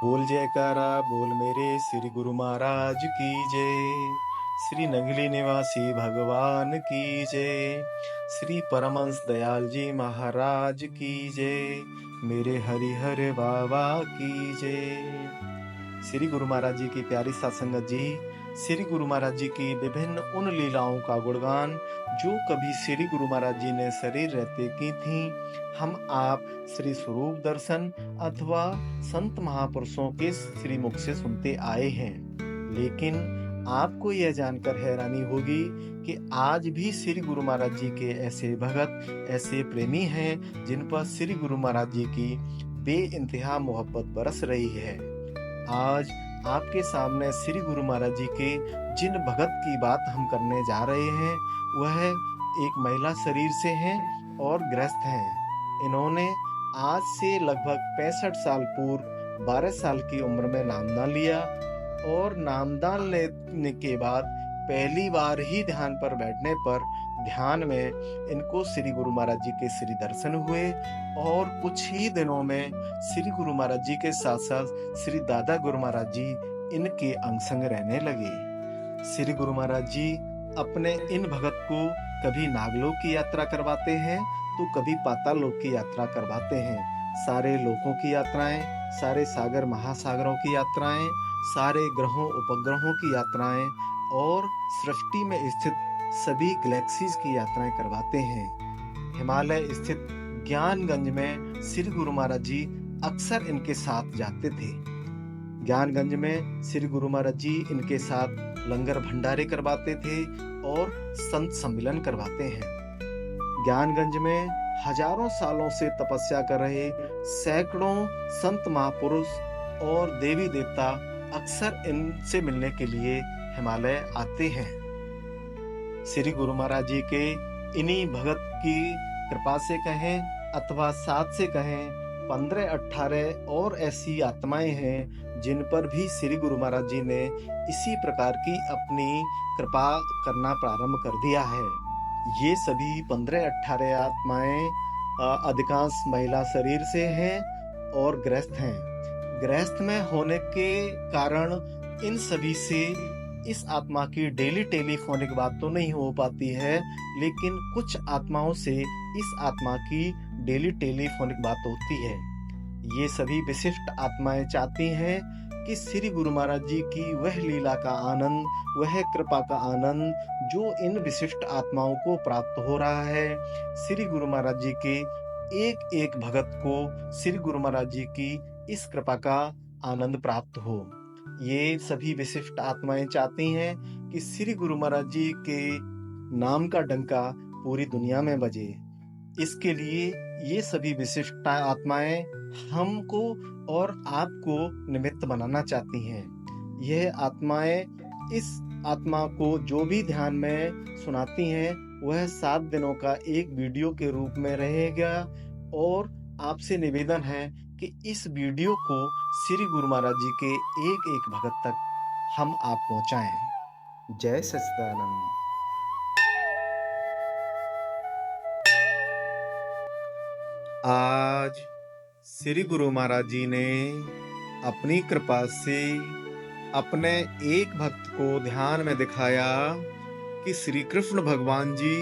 बोल जयकारा बोल मेरे श्री गुरु महाराज की जय। श्री नगली निवासी भगवान की जय। श्री परमहंस दयाल जी महाराज की जय। मेरे हरिहर बाबा की जय। श्री गुरु महाराज जी की प्यारी सत्संगत जी, श्री गुरु महाराज जी की विभिन्न उन लीलाओं का गुणगान जो कभी श्री गुरु महाराज जी ने शरीर रहते की थी, हम आप श्री स्वरूप दर्शन अथवा संत महापुरुषों के श्री मुख से सुनते आए हैं। लेकिन आपको यह जानकर हैरानी होगी कि आज भी श्री गुरु महाराज जी के ऐसे भगत, ऐसे प्रेमी हैं जिन पर श्री गुरु महाराज जी की बेइंतहा मोहब्बत बरस रही है। आज आपके सामने श्री गुरु महाराज जी के जिन भगत की बात हम करने जा रहे हैं, वह एक महिला शरीर से हैं और गृहस्थ हैं। इन्होंने आज से लगभग 65 साल पूर्व 12 साल की उम्र में नामदान लिया और नामदान लेने के बाद पहली बार ही ध्यान पर बैठने पर ध्यान में इनको श्री गुरु महाराज जी के श्री दर्शन हुए और कुछ ही दिनों में श्री गुरु महाराज जी के साथ साथ श्री दादा गुरु महाराज जी इनके अंग संग रहने लगे। श्री गुरु महाराज जी अपने इन भगत को कभी नागलोक की यात्रा करवाते हैं तो कभी पाताल लोक की यात्रा करवाते हैं। सारे लोकों की यात्राएं, सारे सागर महासागरों की यात्राएं, सारे ग्रहों उपग्रहों की यात्राएं और सृष्टि में स्थित सभी गैलेक्सीज की यात्राएं करवाते हैं। हिमालय स्थित ज्ञानगंज में श्री गुरु महाराज जी अक्सर इनके साथ जाते थे। ज्ञानगंज में श्री गुरु महाराज जी इनके साथ लंगर भंडारे करवाते थे और संत सम्मेलन करवाते हैं। ज्ञानगंज में हजारों सालों से तपस्या कर रहे सैकड़ों संत महापुरुष और देवी देवता अक्सर इनसे मिलने के लिए हिमालय आते हैं। श्री गुरु महाराज जी के इन्हीं भगत की कृपा से कहें अथवा साथ से कहें, 15-18 और ऐसी आत्माएं हैं जिन पर भी श्री गुरु महाराज जी ने इसी प्रकार की अपनी कृपा करना प्रारंभ कर दिया है। ये सभी 15-18 आत्माएं अधिकांश महिला शरीर से हैं और गृहस्थ हैं। गृहस्थ में होने के कारण इन सभी से इस आत्मा की डेली टेलीफोनिक बात तो नहीं हो पाती है, लेकिन कुछ आत्माओं से इस आत्मा की डेली टेलीफोनिक बात होती है। ये सभी विशिष्ट आत्माएं चाहती हैं कि श्री गुरु महाराज जी की वह लीला का आनंद, वह कृपा का आनंद जो इन विशिष्ट आत्माओं को प्राप्त हो रहा है, श्री गुरु महाराज जी के एक एक भगत को श्री गुरु महाराज जी की इस कृपा का आनंद प्राप्त हो। ये सभी विशिष्ट आत्माएं चाहती हैं कि श्री गुरु महाराज जी के नाम का डंका पूरी दुनिया में बजे। इसके लिए ये सभी विशिष्ट आत्माएं हमको और आपको निमित्त बनाना चाहती हैं। यह आत्माएं इस आत्मा को जो भी ध्यान में सुनाती हैं वह 7 दिनों का एक वीडियो के रूप में रहेगा और आपसे निवेदन है कि इस वीडियो को श्री गुरु महाराज जी के एक एक भगत तक हम आप पहुंचाएं। जय सच्चिदानंद। आज श्री गुरु महाराज जी ने अपनी कृपा से अपने एक भक्त को ध्यान में दिखाया कि श्री कृष्ण भगवान जी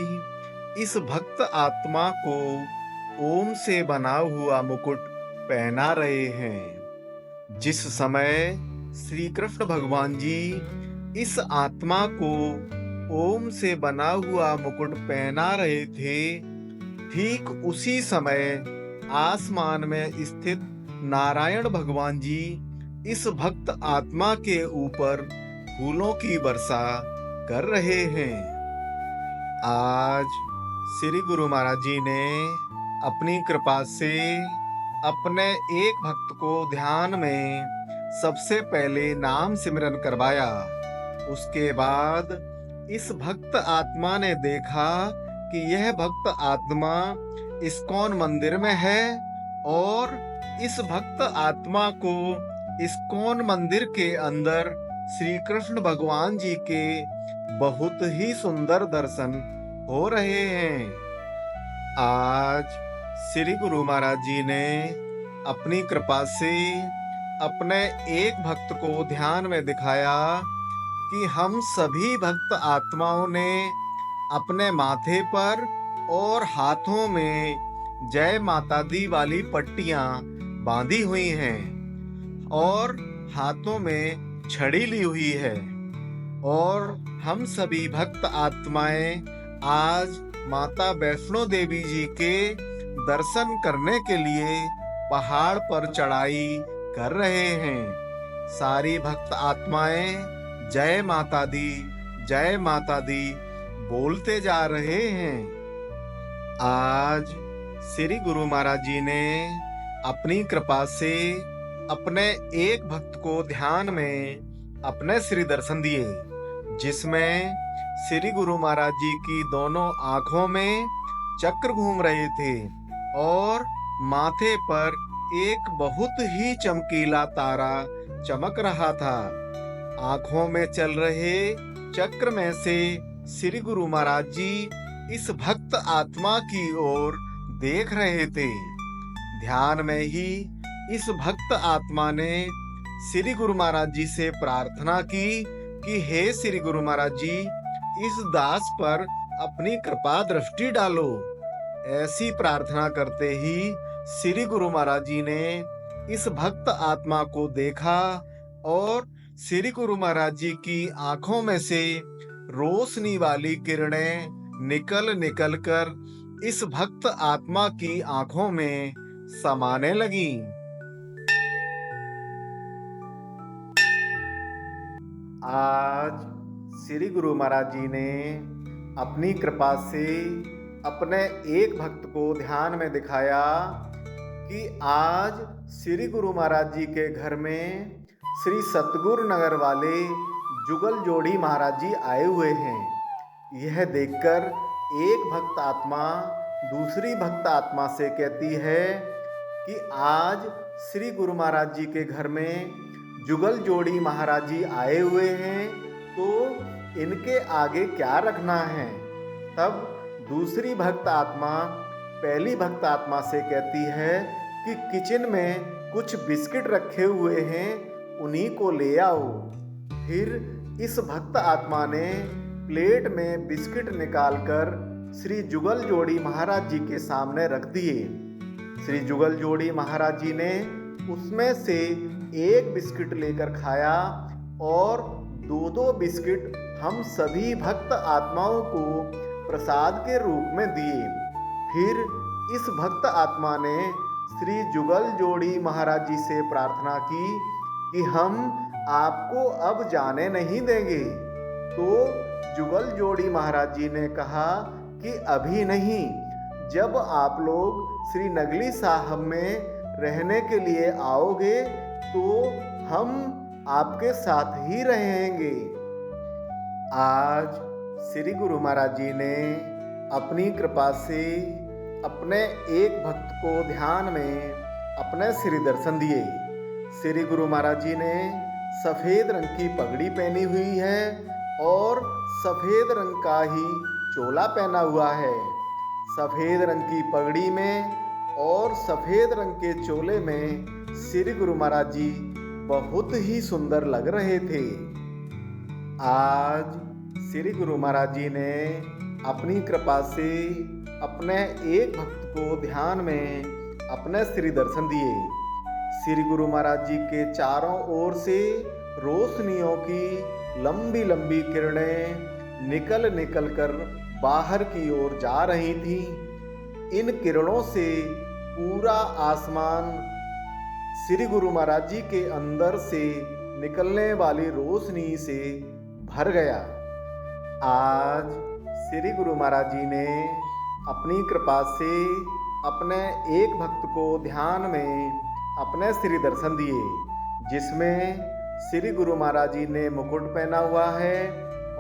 इस भक्त आत्मा को ओम से बना हुआ मुकुट पहना रहे हैं। जिस समय श्री कृष्ण भगवान जी इस आत्मा को ओम से बना हुआ मुकुट पहना रहे थे, ठीक उसी समय आसमान में स्थित नारायण भगवान जी इस भक्त आत्मा के ऊपर फूलों की वर्षा कर रहे हैं। आज श्री गुरु महाराज जी ने अपनी कृपा से अपने एक भक्त को ध्यान में सबसे पहले नाम सिमरन करवाया। उसके बाद इस भक्त आत्मा ने देखा कि यह भक्त आत्मा इस्कॉन मंदिर में है और इस भक्त आत्मा को इस्कॉन मंदिर के अंदर श्री कृष्ण भगवान जी के बहुत ही सुंदर दर्शन हो रहे हैं। आज श्री गुरु महाराज जी ने अपनी कृपा से अपने एक भक्त को ध्यान में दिखाया कि हम सभी भक्त आत्माओं ने अपने माथे पर और हाथों में जय माता दी वाली पट्टियां बांधी हुई हैं और हाथों में छड़ी ली हुई है और हम सभी भक्त आत्माएं आज माता वैष्णो देवी जी के दर्शन करने के लिए पहाड़ पर चढ़ाई कर रहे हैं। सारी भक्त आत्माएं जय माता दी बोलते जा रहे हैं। आज श्री गुरु महाराज जी ने अपनी कृपा से अपने एक भक्त को ध्यान में अपने श्री दर्शन दिए, जिसमें श्री गुरु महाराज जी की दोनों आंखों में चक्र घूम रहे थे और माथे पर एक बहुत ही चमकीला तारा चमक रहा था। आंखों में चल रहे चक्र में से श्री गुरु महाराज जी इस भक्त आत्मा की ओर देख रहे थे। ध्यान में ही इस भक्त आत्मा ने श्री गुरु महाराज जी से प्रार्थना की कि हे श्री गुरु महाराज जी, इस दास पर अपनी कृपा दृष्टि डालो। ऐसी प्रार्थना करते ही श्री गुरु महाराज जी ने इस भक्त आत्मा को देखा और श्री गुरु महाराज जी की आंखों में से रोशनी वाली किरणें निकल कर इस भक्त आत्मा की आंखों में समाने लगी। आज श्री गुरु महाराज जी ने अपनी कृपा से अपने एक भक्त को ध्यान में दिखाया कि आज श्री गुरु महाराज जी के घर में श्री सतगुरु नगर वाले जुगल जोड़ी महाराज जी आए हुए हैं। यह देखकर एक भक्त आत्मा दूसरी भक्त आत्मा से कहती है कि आज श्री गुरु महाराज जी के घर में जुगल जोड़ी महाराज जी आए हुए हैं, तो इनके आगे क्या रखना है। तब दूसरी भक्त आत्मा पहली भक्त आत्मा से कहती है कि किचन में कुछ बिस्किट रखे हुए हैं, उन्हीं को ले आओ। फिर इस भक्त आत्मा ने प्लेट में बिस्किट निकालकर श्री जुगल जोड़ी महाराज जी के सामने रख दिए। श्री जुगल जोड़ी महाराज जी ने उसमें से एक बिस्किट लेकर खाया और दो बिस्किट हम सभी भक्त आत्माओं को प्रसाद के रूप में दिए। फिर इस भक्त आत्मा ने श्री जुगल जोड़ी महाराज जी से प्रार्थना की कि हम आपको अब जाने नहीं देंगे। तो जुगल जोड़ी महाराज जी ने कहा कि अभी नहीं, जब आप लोग श्री नगली साहब में रहने के लिए आओगे तो हम आपके साथ ही रहेंगे। आज श्री गुरु महाराज जी ने अपनी कृपा से अपने एक भक्त को ध्यान में अपने श्री दर्शन दिए। श्री गुरु महाराज जी ने सफ़ेद रंग की पगड़ी पहनी हुई है और सफ़ेद रंग का ही चोला पहना हुआ है। सफ़ेद रंग की पगड़ी में और सफ़ेद रंग के चोले में श्री गुरु महाराज जी बहुत ही सुंदर लग रहे थे। आज श्री गुरु महाराज जी ने अपनी कृपा से अपने एक भक्त को ध्यान में अपने श्री दर्शन दिए। श्री गुरु महाराज जी के चारों ओर से रोशनियों की लंबी लंबी किरणें निकल कर बाहर की ओर जा रही थी। इन किरणों से पूरा आसमान श्री गुरु महाराज जी के अंदर से निकलने वाली रोशनी से भर गया। आज श्री गुरु महाराज जी ने अपनी कृपा से अपने एक भक्त को ध्यान में अपने श्री दर्शन दिए, जिसमें श्री गुरु महाराज जी ने मुकुट पहना हुआ है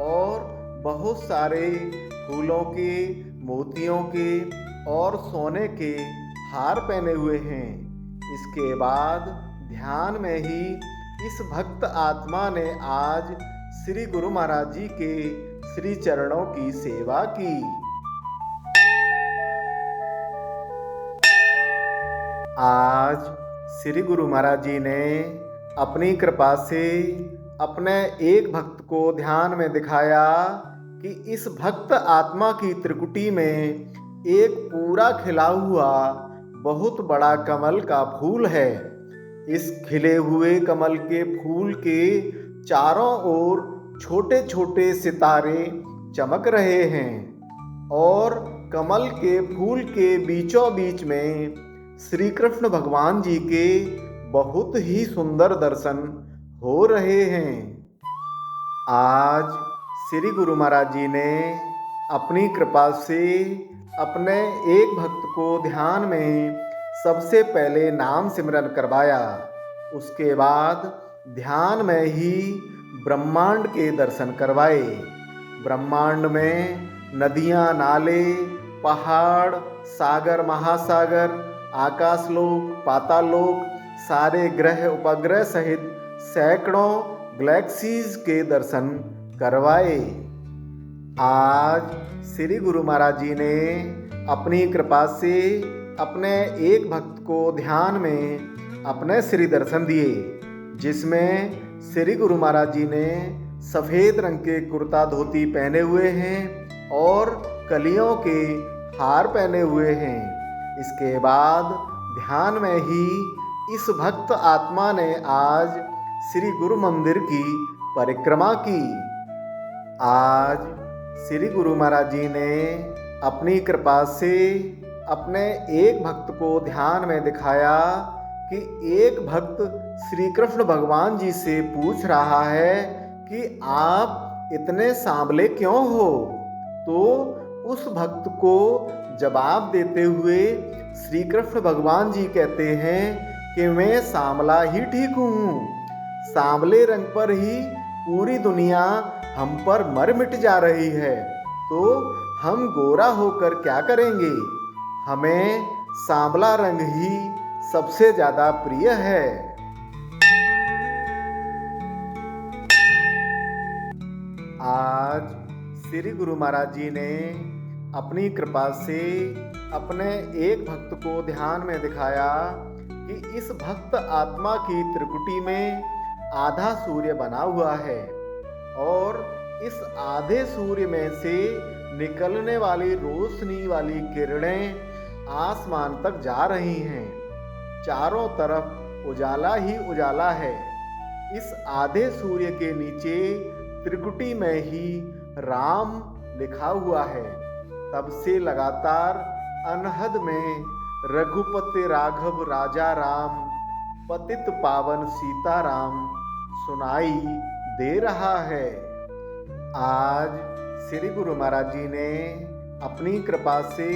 और बहुत सारे फूलों के, मोतियों के और सोने के हार पहने हुए हैं। इसके बाद ध्यान में ही इस भक्त आत्मा ने आज श्री गुरु महाराज जी के श्री चरणों की सेवा की। आज श्री गुरु महाराज जी ने अपनी कृपा से अपने एक भक्त को ध्यान में दिखाया कि इस भक्त आत्मा की त्रिकुटी में एक पूरा खिला हुआ बहुत बड़ा कमल का फूल है। इस खिले हुए कमल के फूल के चारों ओर छोटे छोटे सितारे चमक रहे हैं और कमल के फूल के बीचों बीच में श्री कृष्ण भगवान जी के बहुत ही सुंदर दर्शन हो रहे हैं। आज श्री गुरु महाराज जी ने अपनी कृपा से अपने एक भक्त को ध्यान में सबसे पहले नाम सिमरन करवाया। उसके बाद ध्यान में ही ब्रह्मांड के दर्शन करवाए। ब्रह्मांड में नदियाँ, नाले, पहाड़, सागर, महासागर, आकाशलोक, पातालोक, सारे ग्रह उपग्रह सहित सैकड़ों गैलेक्सीज के दर्शन करवाए। आज श्री गुरु महाराज जी ने अपनी कृपा से अपने एक भक्त को ध्यान में अपने श्री दर्शन दिए, जिसमें श्री गुरु महाराज जी ने सफ़ेद रंग के कुर्ता धोती पहने हुए हैं और कलियों के हार पहने हुए हैं। इसके बाद ध्यान में ही इस भक्त आत्मा ने आज श्री गुरु मंदिर की परिक्रमा की। आज श्री गुरु महाराज जी ने अपनी कृपा से अपने एक भक्त को ध्यान में दिखाया कि एक भक्त श्री कृष्ण भगवान जी से पूछ रहा है कि आप इतने सांवले क्यों हो। तो उस भक्त को जवाब देते हुए श्री कृष्ण भगवान जी कहते हैं कि मैं सांवला ही ठीक हूँ। सांवले रंग पर ही पूरी दुनिया हम पर मर मिट जा रही है, तो हम गोरा होकर क्या करेंगे। हमें सांवला रंग ही सबसे ज़्यादा प्रिय है। आज श्री गुरु महाराज जी ने अपनी कृपा से अपने एक भक्त को ध्यान में दिखाया कि इस भक्त आत्मा की त्रिकुटी में आधा सूर्य बना हुआ है और इस आधे सूर्य में से निकलने वाली रोशनी वाली किरणें आसमान तक जा रही हैं। चारों तरफ उजाला ही उजाला है। इस आधे सूर्य के नीचे त्रिकुटी में ही राम लिखा हुआ है। तब से लगातार अनहद में रघुपति राघव राजा राम, पतित पावन सीताराम सुनाई दे रहा है। आज श्री गुरु महाराज जी ने अपनी कृपा से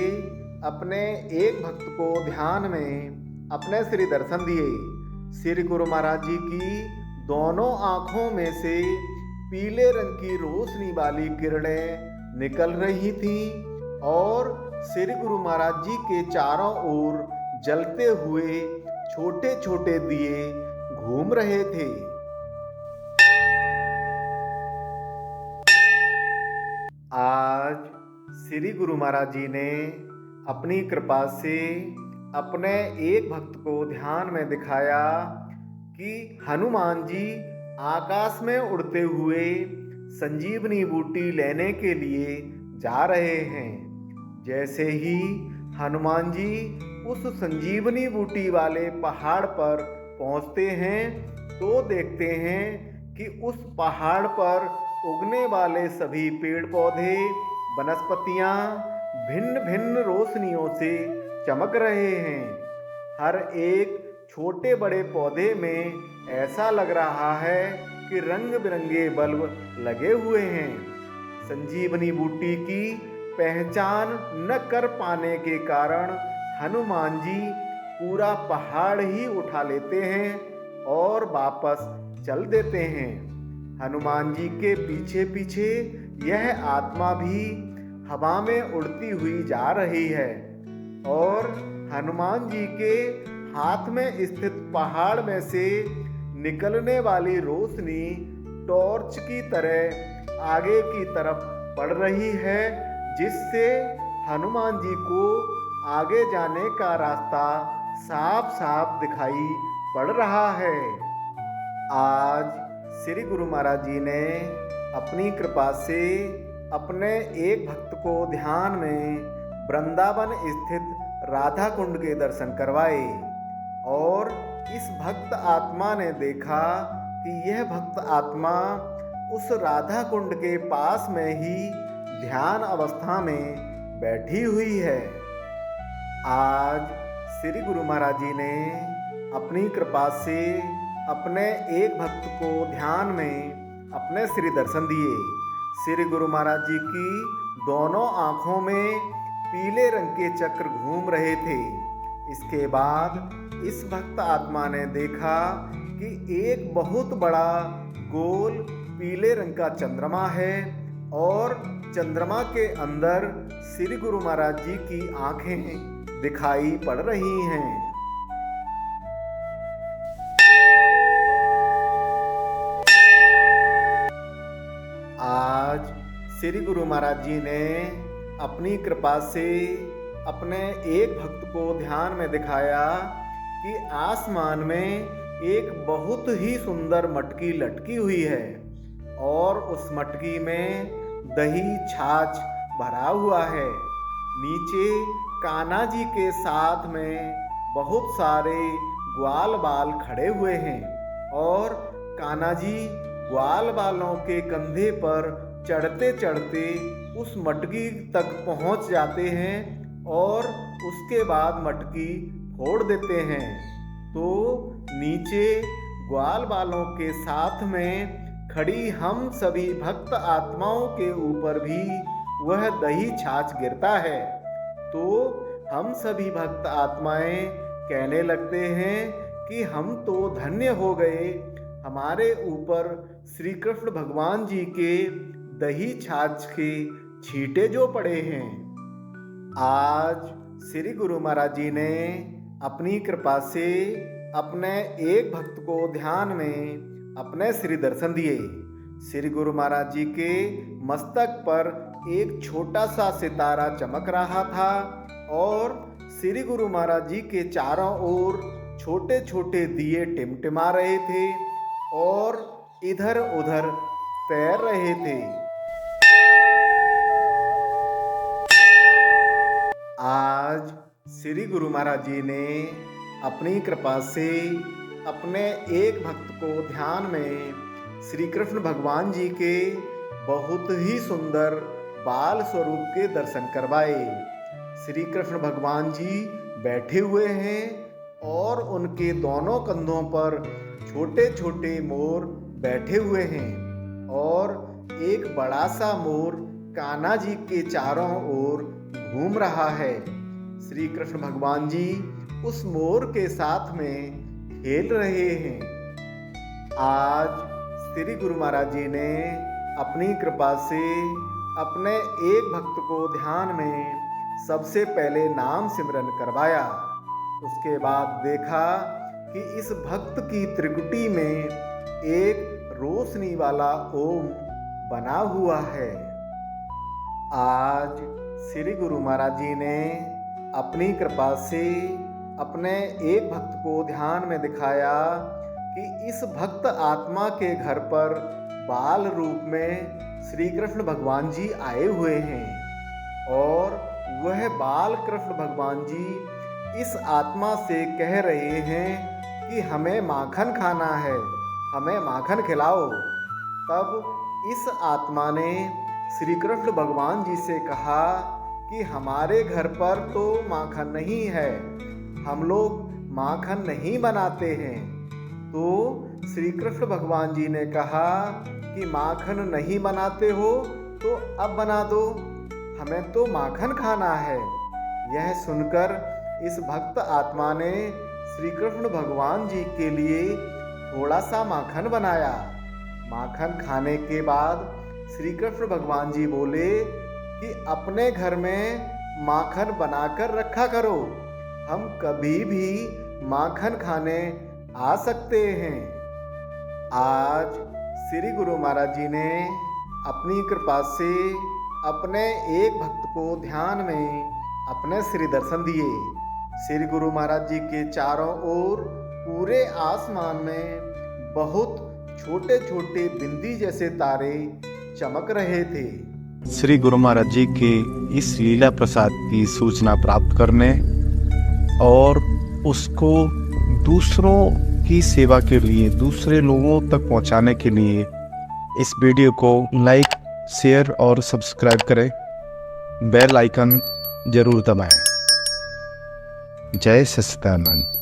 अपने एक भक्त को ध्यान में अपने श्री दर्शन दिए। श्री गुरु महाराज जी की दोनों आँखों में से पीले रंग की रोशनी वाली किरणें निकल रही थीं और श्री गुरु महाराज जी के चारों ओर जलते हुए छोटे छोटे दिए घूम रहे थे। आज श्री गुरु महाराज जी ने अपनी कृपा से अपने एक भक्त को ध्यान में दिखाया कि हनुमान जी आकाश में उड़ते हुए संजीवनी बूटी लेने के लिए जा रहे हैं। जैसे ही हनुमान जी उस संजीवनी बूटी वाले पहाड़ पर पहुंचते हैं तो देखते हैं कि उस पहाड़ पर उगने वाले सभी पेड़ पौधे, वनस्पतियां भिन्न भिन्न रोशनियों से चमक रहे हैं। हर एक छोटे बड़े पौधे में ऐसा लग रहा है कि रंग बिरंगे बल्ब लगे हुए हैं। संजीवनी बूटी की पहचान न कर पाने के कारण हनुमान जी पूरा पहाड़ ही उठा लेते हैं और वापस चल देते हैं। हनुमान जी के पीछे पीछे यह आत्मा भी हवा में उड़ती हुई जा रही है और हनुमान जी के हाथ में स्थित पहाड़ में से निकलने वाली रोशनी टॉर्च की तरह आगे की तरफ पड़ रही है, जिससे हनुमान जी को आगे जाने का रास्ता साफ साफ दिखाई पड़ रहा है। आज श्री गुरु महाराज जी ने अपनी कृपा से अपने एक भक्त को ध्यान में वृंदावन स्थित राधा कुंड के दर्शन करवाए और इस भक्त आत्मा ने देखा कि यह भक्त आत्मा उस राधा कुंड के पास में ही ध्यान अवस्था में बैठी हुई है। आज श्री गुरु महाराज जी ने अपनी कृपा से अपने एक भक्त को ध्यान में अपने श्री दर्शन दिए। श्री गुरु महाराज जी की दोनों आँखों में पीले रंग के चक्र घूम रहे थे। इसके बाद इस भक्त आत्मा ने देखा कि एक बहुत बड़ा गोल पीले रंग का चंद्रमा है और चंद्रमा के अंदर श्री गुरु महाराज जी की आंखें दिखाई पड़ रही हैं। आज श्री गुरु महाराज जी ने अपनी कृपा से अपने एक भक्त को ध्यान में दिखाया कि आसमान में एक बहुत ही सुंदर मटकी लटकी हुई है और उस मटकी में दही छाछ भरा हुआ है। नीचे कान्हा जी के साथ में बहुत सारे ग्वाल बाल खड़े हुए हैं और कान्हा जी ग्वाल बालों के कंधे पर चढ़ते चढ़ते उस मटकी तक पहुंच जाते हैं और उसके बाद मटकी फोड़ देते हैं। तो नीचे ग्वाल बालों के साथ में खड़ी हम सभी भक्त आत्माओं के ऊपर भी वह दही छाछ गिरता है। तो हम सभी भक्त आत्माएं कहने लगते हैं कि हम तो धन्य हो गए, हमारे ऊपर श्री कृष्ण भगवान जी के दही छाछ के छींटे जो पड़े हैं। आज श्री गुरु महाराज जी ने अपनी कृपा से अपने एक भक्त को ध्यान में अपने श्री दर्शन दिए। श्री गुरु महाराज जी के मस्तक पर एक छोटा सा सितारा चमक रहा था और श्री गुरु महाराज जी के चारों ओर छोटे छोटे दिए टिमटिमा रहे थे और इधर उधर तैर रहे थे। आज श्री गुरु महाराज जी ने अपनी कृपा से अपने एक भक्त को ध्यान में श्री कृष्ण भगवान जी के बहुत ही सुंदर बाल स्वरूप के दर्शन करवाए। श्री कृष्ण भगवान जी बैठे हुए हैं और उनके दोनों कंधों पर छोटे छोटे मोर बैठे हुए हैं और एक बड़ा सा मोर कान्हा जी के चारों ओर घूम रहा है। श्री कृष्ण भगवान जी उस मोर के साथ में खेल रहे हैं। आज श्री गुरु महाराज जी ने अपनी कृपा से अपने एक भक्त को ध्यान में सबसे पहले नाम सिमरन करवाया। उसके बाद देखा कि इस भक्त की त्रिकुटी में एक रोशनी वाला ओम बना हुआ है। आज श्री गुरु महाराज जी ने अपनी कृपा से अपने एक भक्त को ध्यान में दिखाया कि इस भक्त आत्मा के घर पर बाल रूप में श्री कृष्ण भगवान जी आए हुए हैं और वह बाल कृष्ण भगवान जी इस आत्मा से कह रहे हैं कि हमें माखन खाना है, हमें माखन खिलाओ। तब इस आत्मा ने श्री कृष्ण भगवान जी से कहा कि हमारे घर पर तो माखन नहीं है, हम लोग माखन नहीं बनाते हैं। तो श्री कृष्ण भगवान जी ने कहा कि माखन नहीं बनाते हो तो अब बना दो, हमें तो माखन खाना है। यह सुनकर इस भक्त आत्मा ने श्री कृष्ण भगवान जी के लिए थोड़ा सा माखन बनाया। माखन खाने के बाद श्री कृष्ण भगवान जी बोले कि अपने घर में माखन बनाकर रखा करो, हम कभी भी माखन खाने आ सकते हैं। आज श्री गुरु महाराज जी ने अपनी कृपा से अपने एक भक्त को ध्यान में अपने श्री दर्शन दिए। श्री गुरु महाराज जी के चारों ओर पूरे आसमान में बहुत छोटे छोटे बिंदी जैसे तारे चमक रहे थे। श्री गुरु महाराज जी के इस लीला प्रसाद की सूचना प्राप्त करने और उसको दूसरों की सेवा के लिए, दूसरे लोगों तक पहुंचाने के लिए इस वीडियो को लाइक, शेयर और सब्सक्राइब करें। बेल आइकन जरूर दबाएं। जय सच्चिदानंद।